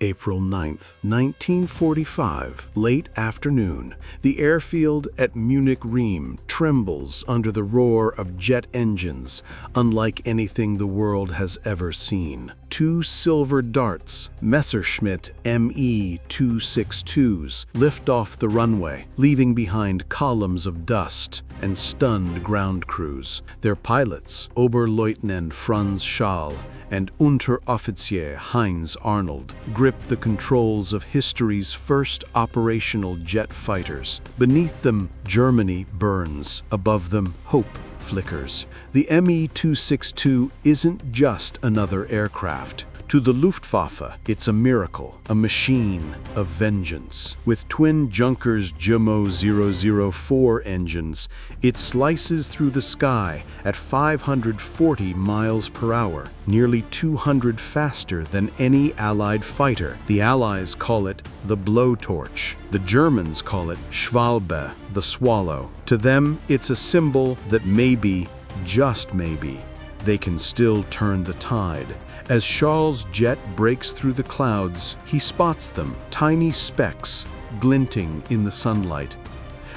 April 9th, 1945, late afternoon. The airfield at Munich-Riem trembles under the roar of jet engines, unlike anything the world has ever seen. Two silver darts, Messerschmitt Me-262s, lift off the runway, leaving behind columns of dust and stunned ground crews. Their pilots, Oberleutnant Franz Schall and Unteroffizier Heinz Arnold, grip the controls of history's first operational jet fighters. Beneath them, Germany burns. Above them, hope flickers. The Me-262 isn't just another aircraft. To the Luftwaffe, it's a miracle, a machine of vengeance. With twin Junkers Jumo 004 engines, it slices through the sky at 540 miles per hour, nearly 200 faster than any Allied fighter. The Allies call it the blowtorch. The Germans call it Schwalbe, the swallow. To them, it's a symbol that maybe, just maybe, they can still turn the tide. As Schall's jet breaks through the clouds, he spots them, tiny specks glinting in the sunlight.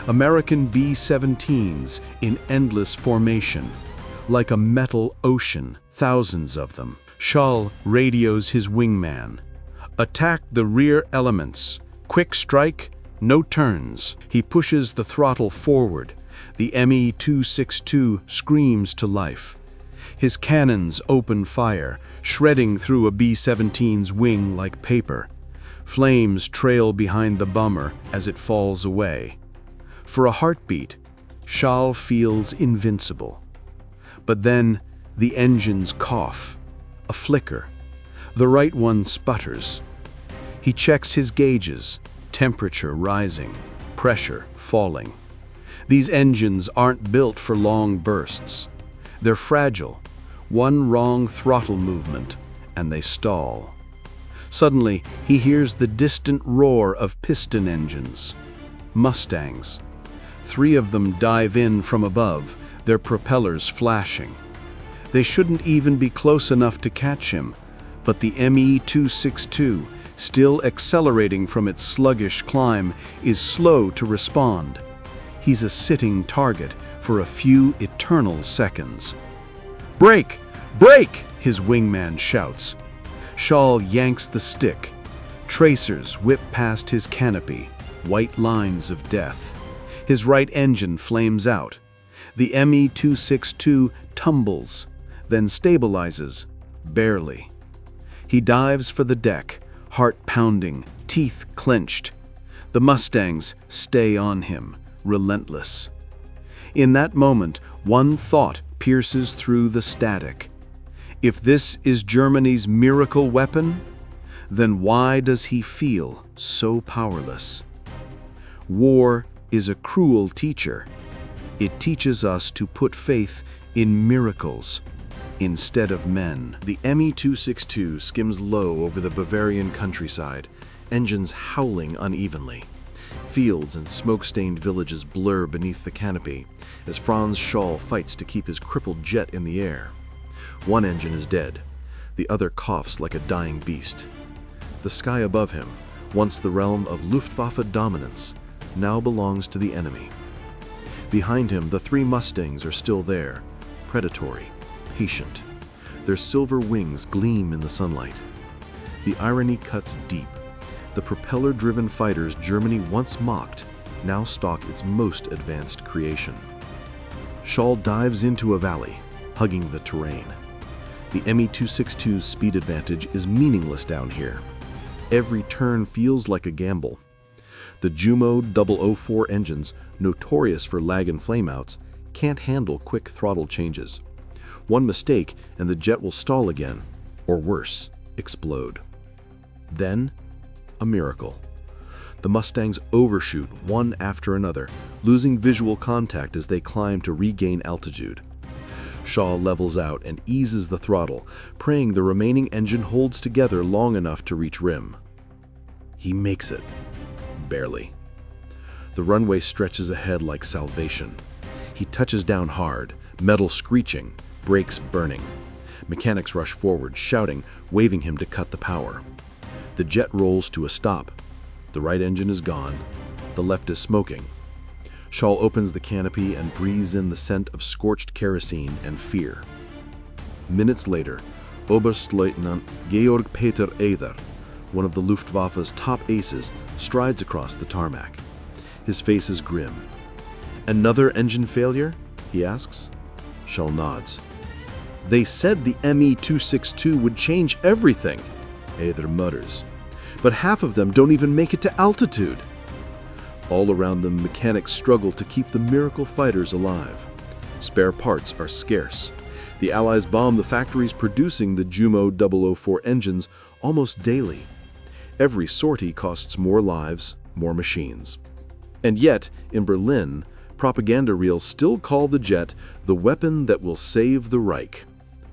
American B-17s in endless formation, like a metal ocean, thousands of them. Schall radios his wingman. Attack the rear elements. Quick strike, no turns. He pushes the throttle forward. The Me-262 screams to life. His cannons open fire, shredding through a B-17's wing like paper. Flames trail behind the bomber as it falls away. For a heartbeat, Schall feels invincible. But then the engines cough, a flicker. The right one sputters. He checks his gauges, temperature rising, pressure falling. These engines aren't built for long bursts. They're fragile. One wrong throttle movement, and they stall. Suddenly, he hears the distant roar of piston engines. Mustangs. 3 of them dive in from above, their propellers flashing. They shouldn't even be close enough to catch him, but the Me-262, still accelerating from its sluggish climb, is slow to respond. He's a sitting target for a few eternal seconds. "Brake! Brake!" his wingman shouts. Schall yanks the stick. Tracers whip past his canopy, white lines of death. His right engine flames out. The Me-262 tumbles, then stabilizes, barely. He dives for the deck, heart pounding, teeth clenched. The Mustangs stay on him, relentless. In that moment, one thought pierces through the static. If this is Germany's miracle weapon, then why does he feel so powerless? War is a cruel teacher. It teaches us to put faith in miracles instead of men. The Me-262 skims low over the Bavarian countryside, engines howling unevenly. Fields and smoke-stained villages blur beneath the canopy as Franz Schall fights to keep his crippled jet in the air. One engine is dead. The other coughs like a dying beast. The sky above him, once the realm of Luftwaffe dominance, now belongs to the enemy. Behind him, the 3 Mustangs are still there, predatory, patient. Their silver wings gleam in the sunlight. The irony cuts deep. The propeller-driven fighters Germany once mocked now stalk its most advanced creation. Schall dives into a valley, hugging the terrain. The Me-262's speed advantage is meaningless down here. Every turn feels like a gamble. The Jumo 004 engines, notorious for lag and flameouts, can't handle quick throttle changes. One mistake and the jet will stall again, or worse, explode. Then, a miracle. The Mustangs overshoot one after another, losing visual contact as they climb to regain altitude. Schall levels out and eases the throttle, praying the remaining engine holds together long enough to reach rim. He makes it. Barely. The runway stretches ahead like salvation. He touches down hard, metal screeching, brakes burning. Mechanics rush forward, shouting, waving him to cut the power. The jet rolls to a stop. The right engine is gone. The left is smoking. Schall opens the canopy and breathes in the scent of scorched kerosene and fear. Minutes later, Oberstleutnant Georg-Peter Eder, one of the Luftwaffe's top aces, strides across the tarmac. His face is grim. "Another engine failure?" he asks. Schall nods. "They said the Me-262 would change everything," Eder mutters. "But half of them don't even make it to altitude." All around them, mechanics struggle to keep the miracle fighters alive. Spare parts are scarce. The Allies bomb the factories producing the Jumo 004 engines almost daily. Every sortie costs more lives, more machines. And yet, in Berlin, propaganda reels still call the jet the weapon that will save the Reich.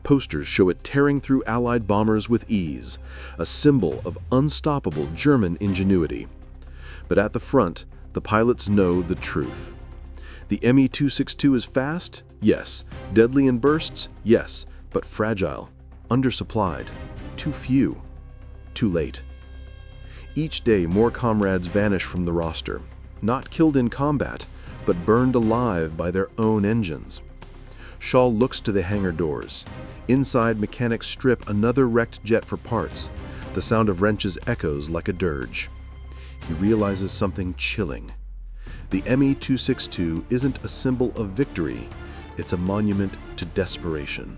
Posters show it tearing through Allied bombers with ease, a symbol of unstoppable German ingenuity. But at the front, the pilots know the truth. The Me-262 is fast? Yes. Deadly in bursts? Yes. But fragile, undersupplied, too few, too late. Each day, more comrades vanish from the roster, not killed in combat, but burned alive by their own engines. Schall looks to the hangar doors. Inside, mechanics strip another wrecked jet for parts. The sound of wrenches echoes like a dirge. He realizes something chilling. The Me-262 isn't a symbol of victory, it's a monument to desperation.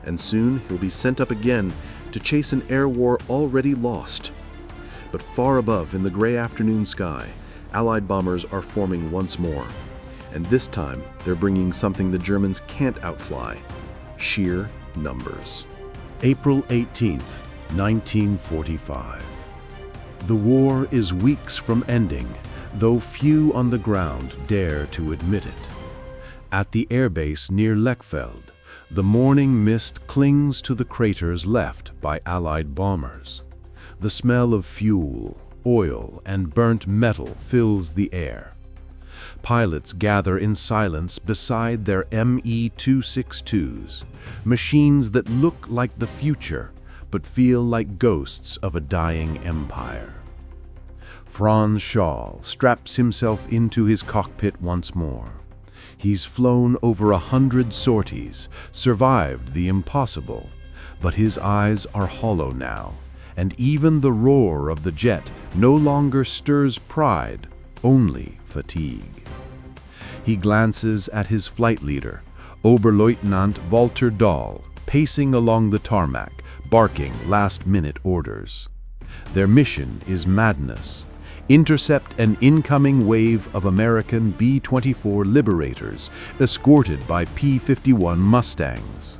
And soon he'll be sent up again to chase an air war already lost. But far above, in the gray afternoon sky, Allied bombers are forming once more. And this time, they're bringing something the Germans can't outfly: sheer numbers. April 18th, 1945. The war is weeks from ending, though few on the ground dare to admit it. At the airbase near Lechfeld, the morning mist clings to the craters left by Allied bombers. The smell of fuel, oil, and burnt metal fills the air. Pilots gather in silence beside their Me-262s, machines that look like the future, but feel like ghosts of a dying empire. Franz Schall straps himself into his cockpit once more. He's flown over 100 sorties, survived the impossible, but his eyes are hollow now, and even the roar of the jet no longer stirs pride, only fatigue. He glances at his flight leader, Oberleutnant Walter Dahl, pacing along the tarmac, barking last-minute orders. Their mission is madness: intercept an incoming wave of American B-24 Liberators, escorted by P-51 Mustangs.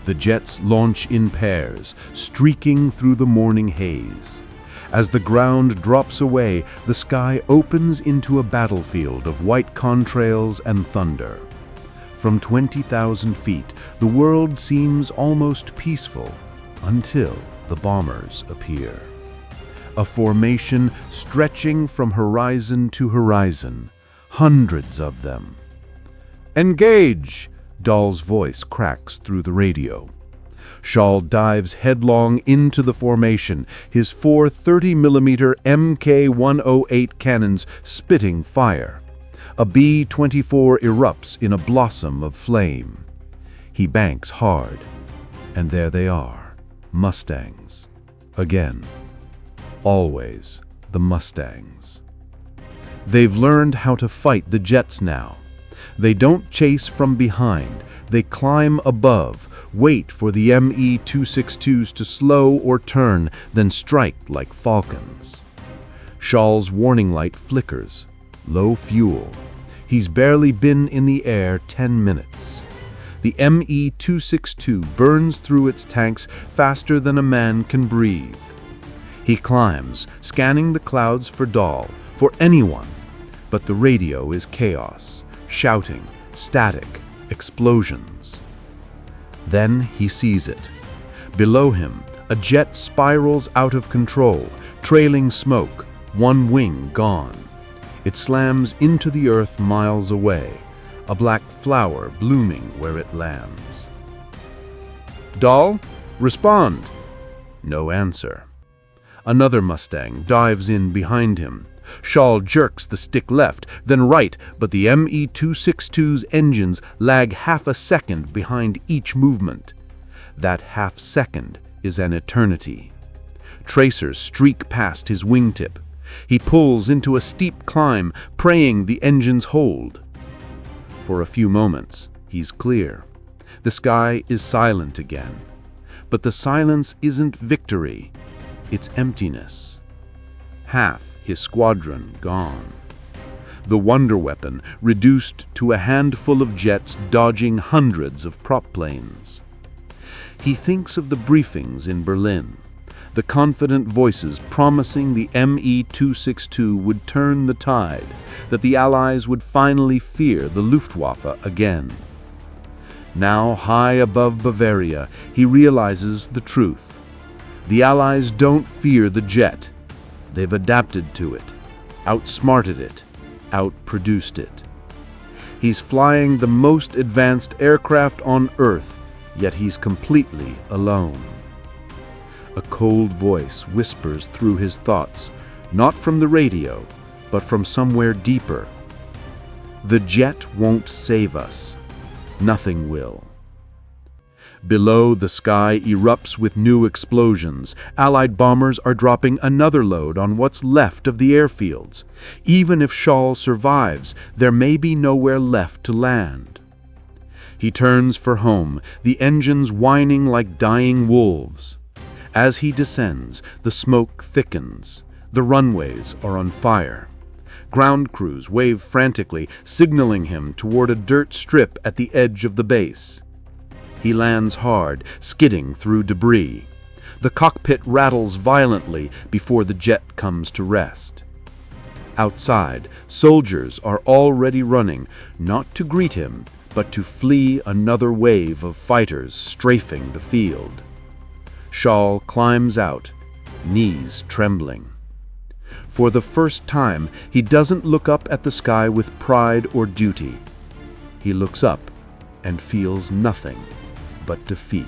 The jets launch in pairs, streaking through the morning haze. As the ground drops away, the sky opens into a battlefield of white contrails and thunder. From 20,000 feet, the world seems almost peaceful, until the bombers appear. A formation stretching from horizon to horizon, hundreds of them. "Engage!" Dahl's voice cracks through the radio. Schall dives headlong into the formation, his four 30mm Mk-108 cannons spitting fire. A B-24 erupts in a blossom of flame. He banks hard, and there they are, Mustangs. Again. Always the Mustangs. They've learned how to fight the jets now. They don't chase from behind. They climb above, wait for the Me-262s to slow or turn, then strike like falcons. Schall's warning light flickers. Low fuel. He's barely been in the air 10 minutes. The Me-262 burns through its tanks faster than a man can breathe. He climbs, scanning the clouds for Dahl, for anyone. But the radio is chaos, shouting, static, explosions. Then he sees it. Below him, a jet spirals out of control, trailing smoke, one wing gone. It slams into the earth miles away, a black flower blooming where it lands. "Dahl, respond!" No answer. Another Mustang dives in behind him. Schall jerks the stick left, then right, but the Me-262's engines lag half a second behind each movement. That half second is an eternity. Tracers streak past his wingtip. He pulls into a steep climb, praying the engines hold. For a few moments, he's clear. The sky is silent again. But the silence isn't victory, it's emptiness. Half his squadron gone. The wonder weapon reduced to a handful of jets dodging hundreds of prop planes. He thinks of the briefings in Berlin, the confident voices promising the Me-262 would turn the tide, that the Allies would finally fear the Luftwaffe again. Now, high above Bavaria, he realizes the truth. The Allies don't fear the jet. They've adapted to it, outsmarted it, outproduced it. He's flying the most advanced aircraft on Earth, yet he's completely alone. A cold voice whispers through his thoughts, not from the radio, but from somewhere deeper. The jet won't save us. Nothing will. Below, the sky erupts with new explosions. Allied bombers are dropping another load on what's left of the airfields. Even if Schall survives, there may be nowhere left to land. He turns for home, the engines whining like dying wolves. As he descends, the smoke thickens. The runways are on fire. Ground crews wave frantically, signaling him toward a dirt strip at the edge of the base. He lands hard, skidding through debris. The cockpit rattles violently before the jet comes to rest. Outside, soldiers are already running, not to greet him, but to flee another wave of fighters strafing the field. Schall climbs out, knees trembling. For the first time, he doesn't look up at the sky with pride or duty. He looks up and feels nothing but defeat.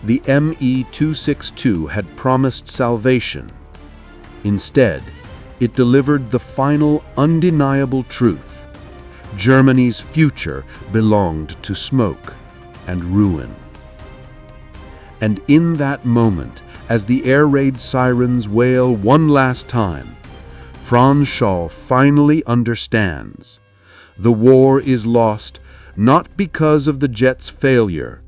The Me-262 had promised salvation. Instead, it delivered the final, undeniable truth. Germany's future belonged to smoke and ruin. And in that moment, as the air raid sirens wail one last time, Franz Schall finally understands. The war is lost not because of the jet's failure.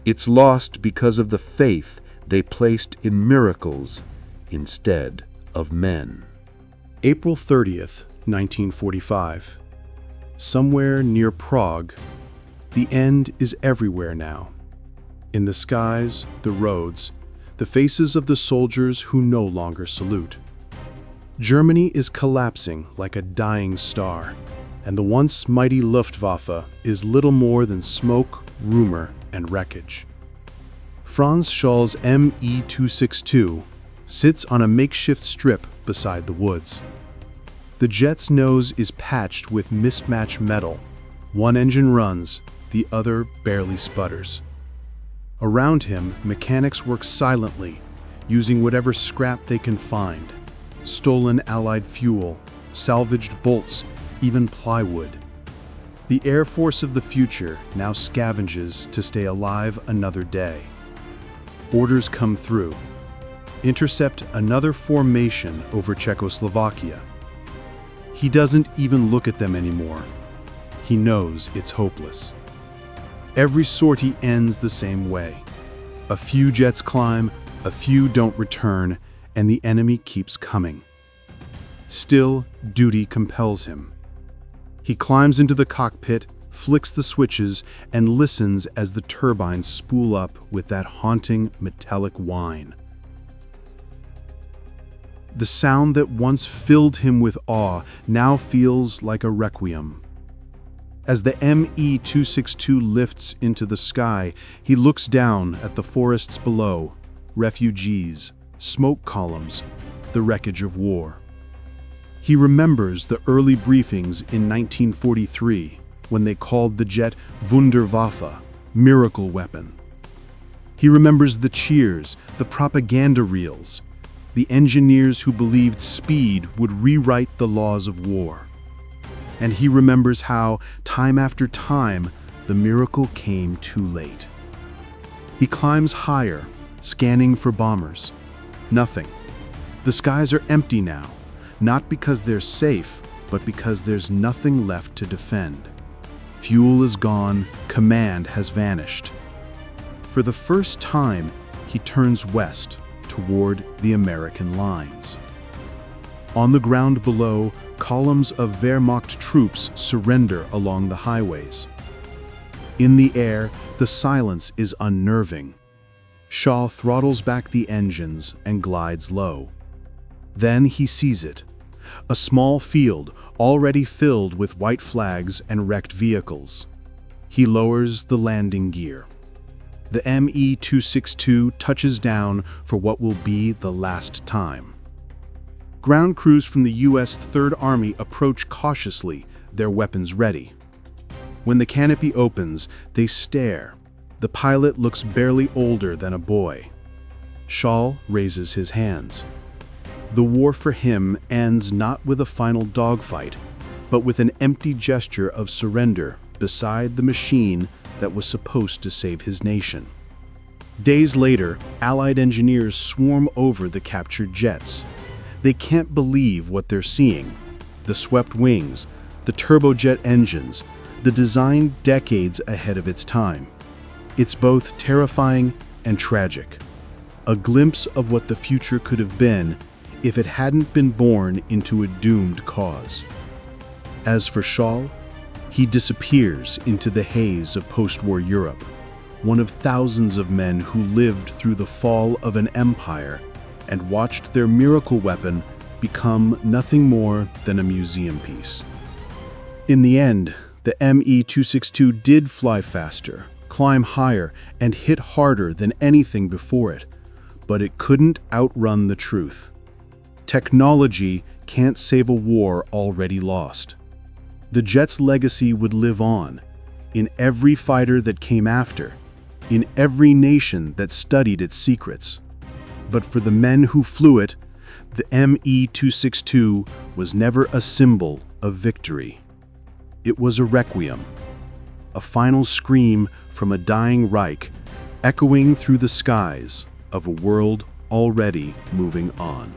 It's lost because of the faith they placed in miracles instead of men. April 30th, 1945. Somewhere near Prague, the end is everywhere now. In the skies, the roads, the faces of the soldiers who no longer salute. Germany is collapsing like a dying star, and the once mighty Luftwaffe is little more than smoke, rumor, and wreckage. Franz Schall's Me-262 sits on a makeshift strip beside the woods. The jet's nose is patched with mismatched metal. One engine runs, the other barely sputters. Around him, mechanics work silently, using whatever scrap they can find. Stolen Allied fuel, salvaged bolts, even plywood. The Air Force of the future now scavenges to stay alive another day. Orders come through. Intercept another formation over Czechoslovakia. He doesn't even look at them anymore. He knows it's hopeless. Every sortie ends the same way. A few jets climb, a few don't return, and the enemy keeps coming. Still, duty compels him. He climbs into the cockpit, flicks the switches, and listens as the turbines spool up with that haunting metallic whine. The sound that once filled him with awe now feels like a requiem. As the Me-262 lifts into the sky, he looks down at the forests below, refugees, smoke columns, the wreckage of war. He remembers the early briefings in 1943 when they called the jet Wunderwaffe, miracle weapon. He remembers the cheers, the propaganda reels, the engineers who believed speed would rewrite the laws of war. And he remembers how, time after time, the miracle came too late. He climbs higher, scanning for bombers. Nothing. The skies are empty now, not because they're safe, but because there's nothing left to defend. Fuel is gone, command has vanished. For the first time, he turns west, toward the American lines. On the ground below, columns of Wehrmacht troops surrender along the highways. In the air, the silence is unnerving. Schall throttles back the engines and glides low. Then he sees it, a small field already filled with white flags and wrecked vehicles. He lowers the landing gear. The Me-262 touches down for what will be the last time. Ground crews from the U.S. Third Army approach cautiously, their weapons ready. When the canopy opens, they stare. The pilot looks barely older than a boy. Schall raises his hands. The war for him ends not with a final dogfight, but with an empty gesture of surrender beside the machine that was supposed to save his nation. Days later, Allied engineers swarm over the captured jets. They can't believe what they're seeing. The swept wings, the turbojet engines, the design decades ahead of its time. It's both terrifying and tragic. A glimpse of what the future could have been if it hadn't been born into a doomed cause. As for Schall, he disappears into the haze of post-war Europe, one of thousands of men who lived through the fall of an empire and watched their miracle weapon become nothing more than a museum piece. In the end, the Me-262 did fly faster, climb higher, and hit harder than anything before it, but it couldn't outrun the truth. Technology can't save a war already lost. The jet's legacy would live on, in every fighter that came after, in every nation that studied its secrets. But for the men who flew it, the Me-262 was never a symbol of victory. It was a requiem, a final scream from a dying Reich, echoing through the skies of a world already moving on.